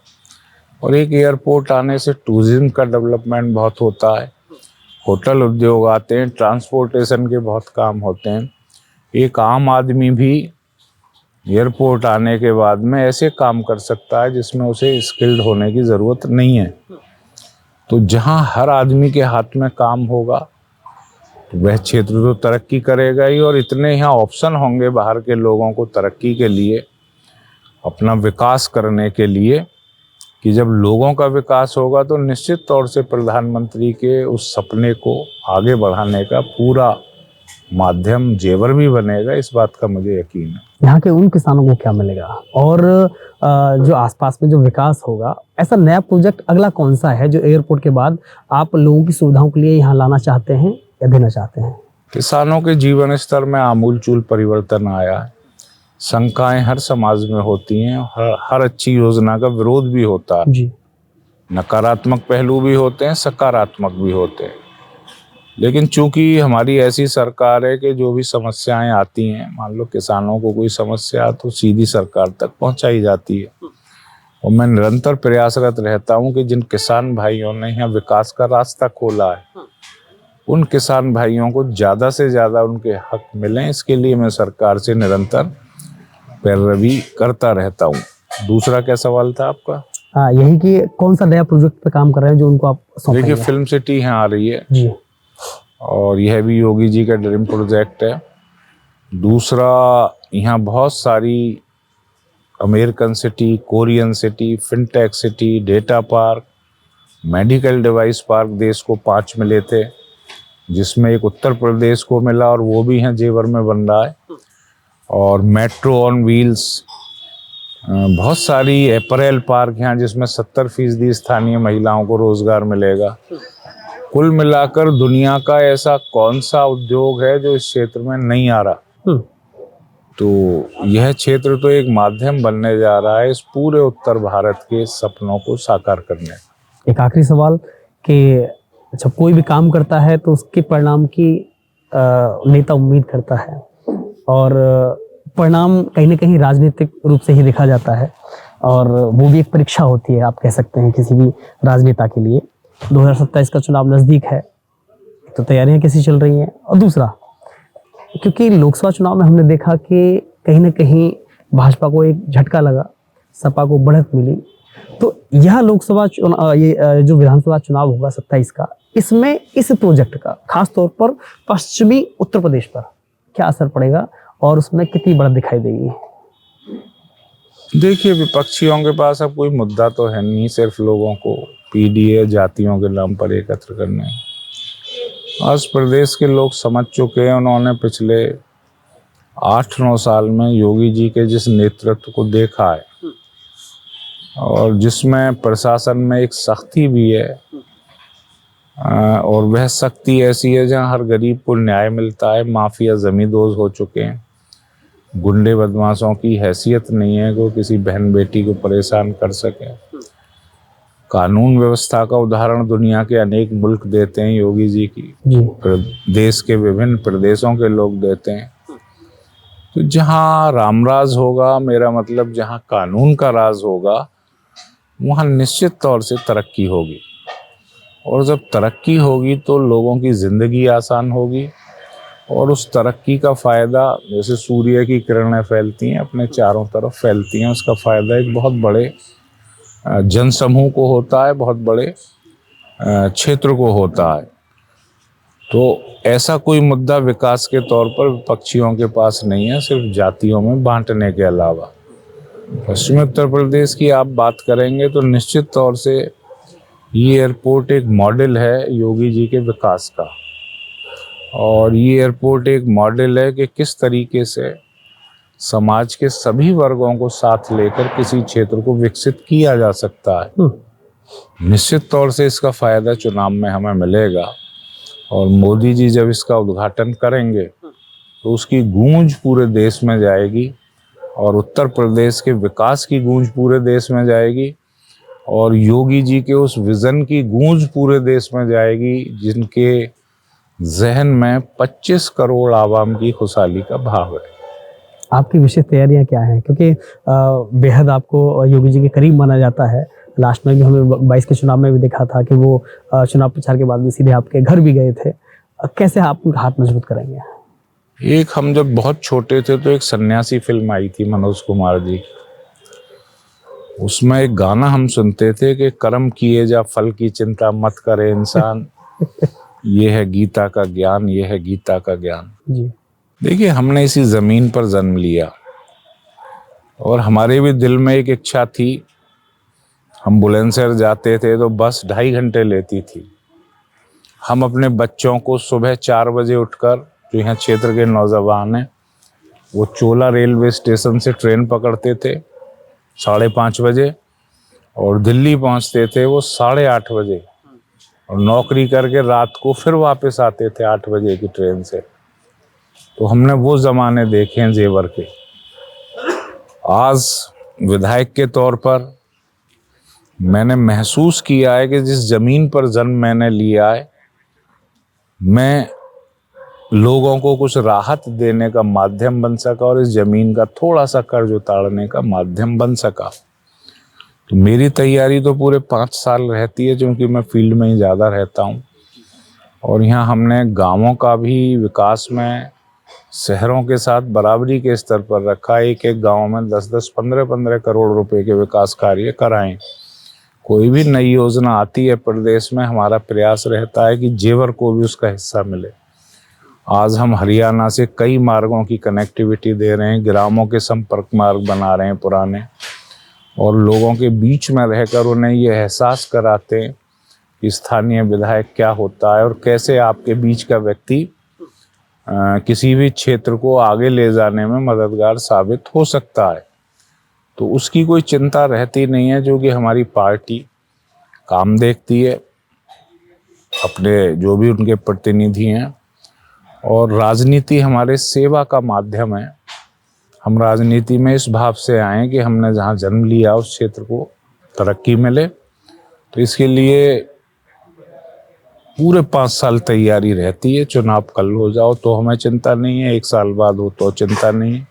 और एक एयरपोर्ट आने से टूरिज्म का डेवलपमेंट बहुत होता है, होटल उद्योग आते हैं, ट्रांसपोर्टेशन के बहुत काम होते हैं। एक आम आदमी भी एयरपोर्ट आने के बाद में ऐसे काम कर सकता है जिसमें उसे स्किल्ड होने की ज़रूरत नहीं है। तो जहाँ हर आदमी के हाथ में काम होगा तो वह क्षेत्र तो तरक्की करेगा ही, और इतने यहाँ ऑप्शन होंगे बाहर के लोगों को तरक्की के लिए, अपना विकास करने के लिए, कि जब लोगों का विकास होगा तो निश्चित तौर से प्रधानमंत्री के उस सपने को आगे बढ़ाने का पूरा माध्यम जेवर भी बनेगा, इस बात का मुझे यकीन है। यहाँ के उन किसानों को क्या मिलेगा और जो आसपास में जो विकास होगा, ऐसा नया प्रोजेक्ट अगला कौन सा है जो एयरपोर्ट के बाद आप लोगों की सुविधाओं के लिए यहाँ लाना चाहते हैं या देना चाहते हैं? किसानों के जीवन स्तर में आमूलचूल परिवर्तन आया है। शंकाएं हर समाज में होती हैं, हर अच्छी योजना का विरोध भी होता है जी। नकारात्मक पहलू भी होते हैं, सकारात्मक भी होते हैं। लेकिन चूंकि हमारी ऐसी सरकार है कि जो भी समस्याएं आती हैं, मान लो किसानों को कोई समस्या तो सीधी सरकार तक पहुंचाई जाती है। और मैं निरंतर प्रयासरत रहता हूं कि जिन किसान भाइयों ने यहाँ विकास का रास्ता खोला है, उन किसान भाइयों को ज़्यादा से ज़्यादा उनके हक मिलें, इसके लिए मैं सरकार से निरंतर पैरवी करता रहता हूँ। दूसरा क्या सवाल था आपका? हाँ, यही कि कौन सा नया प्रोजेक्ट पे काम कर रहे हैं जो उनको आप सौंपेंगे? देखिए फिल्म सिटी यहाँ आ रही है जी, और यह भी योगी जी का ड्रीम प्रोजेक्ट है। दूसरा, यहाँ बहुत सारी American city, Korean city, fintech city, data park, medical device park देश को 5 मिले थे, जिसमें एक उत्तर प्रदेश को मिला और वो भी हैं जेवर में बन रहा है। और मेट्रो ऑन व्हील्स, बहुत सारी अपैरल पार्क हैं जिसमें 70% स्थानीय महिलाओं को रोजगार मिलेगा। कुल मिलाकर दुनिया का ऐसा कौन सा उद्योग है जो इस क्षेत्र में नहीं आ रहा। तो यह क्षेत्र तो एक माध्यम बनने जा रहा है इस पूरे उत्तर भारत के सपनों को साकार करने। एक आखिरी सवाल कि जब कोई भी काम करता है तो उसके परिणाम की नेता उम्मीद करता है, और परिणाम कहीं ना कहीं राजनीतिक रूप से ही देखा जाता है, और वो भी एक परीक्षा होती है, आप कह सकते हैं, किसी भी राजनेता के लिए। 2027 का चुनाव नज़दीक है, तो तैयारियां कैसी चल रही हैं? और दूसरा, क्योंकि लोकसभा चुनाव में हमने देखा कि कहीं ना कहीं भाजपा को एक झटका लगा, सपा को बढ़त मिली, तो यह लोकसभा चुनाव, ये जो विधानसभा चुनाव होगा 27 का, इसमें इस प्रोजेक्ट का खास तौर पर पश्चिमी उत्तर प्रदेश पर क्या असर पड़ेगा और उसमें कितनी बढ़त दिखाई देगी? देखिए, विपक्षियों के पास अब कोई मुद्दा तो है नहीं, सिर्फ लोगों को पीडीए जातियों के नाम पर एकत्र करने। आज प्रदेश के लोग समझ चुके हैं, उन्होंने पिछले 8-9 साल में योगी जी के जिस नेतृत्व को देखा है, और जिसमें प्रशासन में एक सख्ती भी है, और वह सख्ती ऐसी है जहां हर गरीब को न्याय मिलता है। माफिया जमींदोज हो चुके हैं, गुंडे बदमाशों की हैसियत नहीं है कि वो किसी बहन बेटी को परेशान कर सके। कानून व्यवस्था का उदाहरण दुनिया के अनेक मुल्क देते हैं योगी जी की, देश के विभिन्न प्रदेशों के लोग देते हैं। तो जहां रामराज होगा, मेरा मतलब जहां कानून का राज होगा, वहाँ निश्चित तौर से तरक्की होगी, और जब तरक्की होगी तो लोगों की ज़िंदगी आसान होगी, और उस तरक्की का फ़ायदा, जैसे सूर्य की किरणें फैलती हैं, अपने चारों तरफ फैलती हैं, उसका फ़ायदा एक बहुत बड़े जनसमूह को होता है, बहुत बड़े क्षेत्र को होता है। तो ऐसा कोई मुद्दा विकास के तौर पर विपक्षियों के पास नहीं है, सिर्फ जातियों में बांटने के अलावा। पश्चिमी उत्तर प्रदेश की आप बात करेंगे तो निश्चित तौर से ये एयरपोर्ट एक मॉडल है योगी जी के विकास का, और ये एयरपोर्ट एक मॉडल है कि किस तरीके से समाज के सभी वर्गों को साथ लेकर किसी क्षेत्र को विकसित किया जा सकता है। निश्चित तौर से इसका फायदा चुनाव में हमें मिलेगा, और मोदी जी जब इसका उद्घाटन करेंगे तो उसकी गूंज पूरे देश में जाएगी, और उत्तर प्रदेश के विकास की गूंज पूरे देश में जाएगी, और योगी जी के उस विजन की गूंज पूरे देश में जाएगी, जिनके जहन में 25 करोड़ आवाम की खुशहाली का भाव है। आपकी विशेष तैयारियां क्या हैं? क्योंकि बेहद आपको योगी जी के करीब माना जाता है। लास्ट में भी हमें 22 के चुनाव में भी देखा था कि वो चुनाव प्रचार के बाद में सीधे आपके घर भी गए थे। कैसे आप उनका हाथ मजबूत करेंगे? एक, हम जब बहुत छोटे थे तो एक सन्यासी फिल्म आई थी मनोज कुमार जी, उसमें एक गाना हम सुनते थे कि कर्म किए जा फल की चिंता मत करे इंसान, ये है गीता का ज्ञान, ये है गीता का ज्ञान। जी देखिए, हमने इसी जमीन पर जन्म लिया, और हमारे भी दिल में एक इच्छा थी। हम बुलंदशहर जाते थे तो बस 2.5 घंटे लेती थी। हम अपने बच्चों को सुबह 4 बजे उठकर, जो यहाँ क्षेत्र के नौजवान हैं, वो चोला रेलवे स्टेशन से ट्रेन पकड़ते थे 5:30 बजे, और दिल्ली पहुँचते थे वो 8:30 बजे, और नौकरी करके रात को फिर वापस आते थे 8 बजे की ट्रेन से। तो हमने वो ज़माने देखे हैं जेवर के। आज विधायक के तौर पर मैंने महसूस किया है कि जिस ज़मीन पर जन्म मैंने लिया है, मैं लोगों को कुछ राहत देने का माध्यम बन सका, और इस ज़मीन का थोड़ा सा कर्ज उतारने का माध्यम बन सका। तो मेरी तैयारी तो पूरे 5 साल रहती है, क्योंकि मैं फील्ड में ही ज़्यादा रहता हूँ, और यहाँ हमने गांवों का भी विकास में शहरों के साथ बराबरी के स्तर पर रखा। एक एक गांव में 10-10, 15-15 करोड़ रुपए के विकास कार्य कराएं। कोई भी नई योजना आती है प्रदेश में, हमारा प्रयास रहता है कि जेवर को भी उसका हिस्सा मिले। आज हम हरियाणा से कई मार्गों की कनेक्टिविटी दे रहे हैं, ग्रामों के संपर्क मार्ग बना रहे हैं पुराने, और लोगों के बीच में रहकर उन्हें ये एहसास कराते हैं कि स्थानीय विधायक क्या होता है और कैसे आपके बीच का व्यक्ति किसी भी क्षेत्र को आगे ले जाने में मददगार साबित हो सकता है। तो उसकी कोई चिंता रहती नहीं है, जो कि हमारी पार्टी काम देखती है, अपने जो भी उनके प्रतिनिधि हैं। और राजनीति हमारे सेवा का माध्यम है। हम राजनीति में इस भाव से आए कि हमने जहाँ जन्म लिया उस क्षेत्र को तरक्की मिले, तो इसके लिए पूरे 5 साल तैयारी रहती है। चुनाव कल हो जाओ तो हमें चिंता नहीं है, 1 साल बाद हो तो चिंता नहीं है।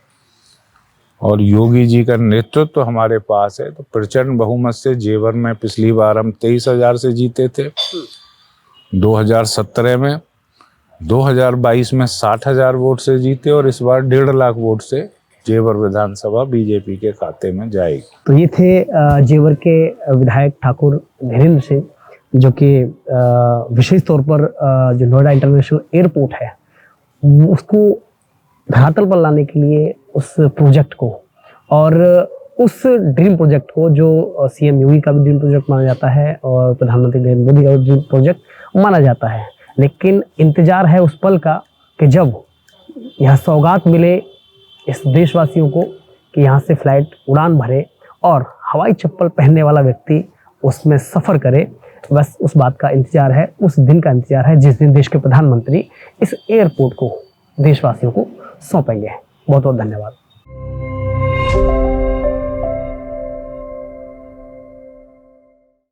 और योगी जी का नेतृत्व तो हमारे पास है। तो प्रचंड बहुमत से जेवर में पिछली बार हम 23,000 से जीते थे, 2017 में, 2022 में 60,000 वोट से जीते, और इस बार 1.5 लाख वोट से जेवर विधानसभा बीजेपी के खाते में जाएगी। तो ये थे जेवर के विधायक ठाकुर धीरेन्द्र सिंह, जो कि विशेष तौर पर जो नोएडा इंटरनेशनल एयरपोर्ट है उसको धरातल पर लाने के लिए उस प्रोजेक्ट को, और उस ड्रीम प्रोजेक्ट को जो सीएम योगी का भी ड्रीम प्रोजेक्ट माना जाता है और प्रधानमंत्री नरेंद्र मोदी का भी ड्रीम प्रोजेक्ट माना जाता है। लेकिन इंतजार है उस पल का कि जब यह सौगात मिले इस देशवासियों को कि यहाँ से फ्लाइट उड़ान भरे और हवाई चप्पल पहनने वाला व्यक्ति उसमें सफ़र करे। बस उस बात का इंतजार है, उस दिन का इंतजार है जिस दिन देश के प्रधानमंत्री इस एयरपोर्ट को देशवासियों को सौंपेंगे। बहुत बहुत धन्यवाद।